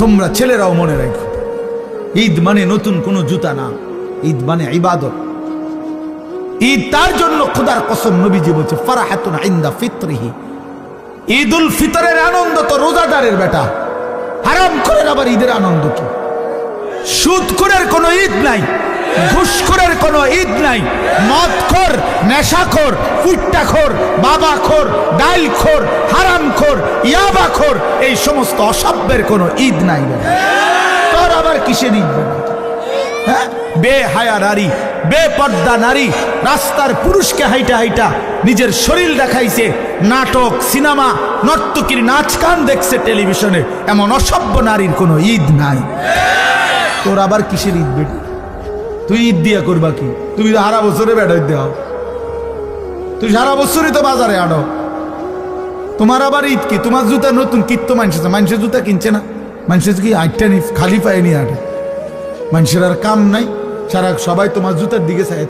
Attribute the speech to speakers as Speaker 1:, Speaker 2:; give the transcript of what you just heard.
Speaker 1: তোমরা ছেলেরাও মনে রাখো, ঈদ মানে নতুন কোনো জুতা না, ঈদ মানে ইবাদত। ঈদ তার জন্য খোদার কসম নবীজি বলছে ফারাহাতুন ইনদা ফিত্রিহি, ঈদুল ফিতরের আনন্দ তো রোজাদারের বেটা, হারাম করে আবার ঈদের আনন্দ কি? সুদখোরের কোনো ঈদ নাই, ঘুষখোরের কোনো ঈদ নাই, মদখোর, নেশাখোর, ফুট্টাখোর, বাবাখোর, ডাইলখোর, হারামখোর, ইয়াবাখোর, এই সমস্ত অসভ্যের কোনো ঈদ নাই। তোর আবার কিসের ঈদ? হ্যাঁ, বেহায়া নারী, বেপর্দা নারী রাস্তার পুরুষকে হাইটা হাইটা নিজের শরীর দেখাইছে, নাটক, সিনেমা, নর্তকীর নাচ গান দেখছে টেলিভিশনে, এমন অসভ্য নারীর কোনো ঈদ নাই। তোর আবার কিসের ঈদ বেটি? তুই ঈদ দিয়া করবা কি? তুমি তো সারা বছরে বেড়াই দেও, তুই সারা বছরই তো বাজারে আনো, তোমার আবার ঈদ কি? তোমার জুতা নতুন কিনতো মানুষের জুতা কিনছে না, মানুষের কি আটটা খালি পায়ে নিয়ে আটে, মানুষের আর কাম নাই, সারা সবাই তোমার জুতার দিকে চায়।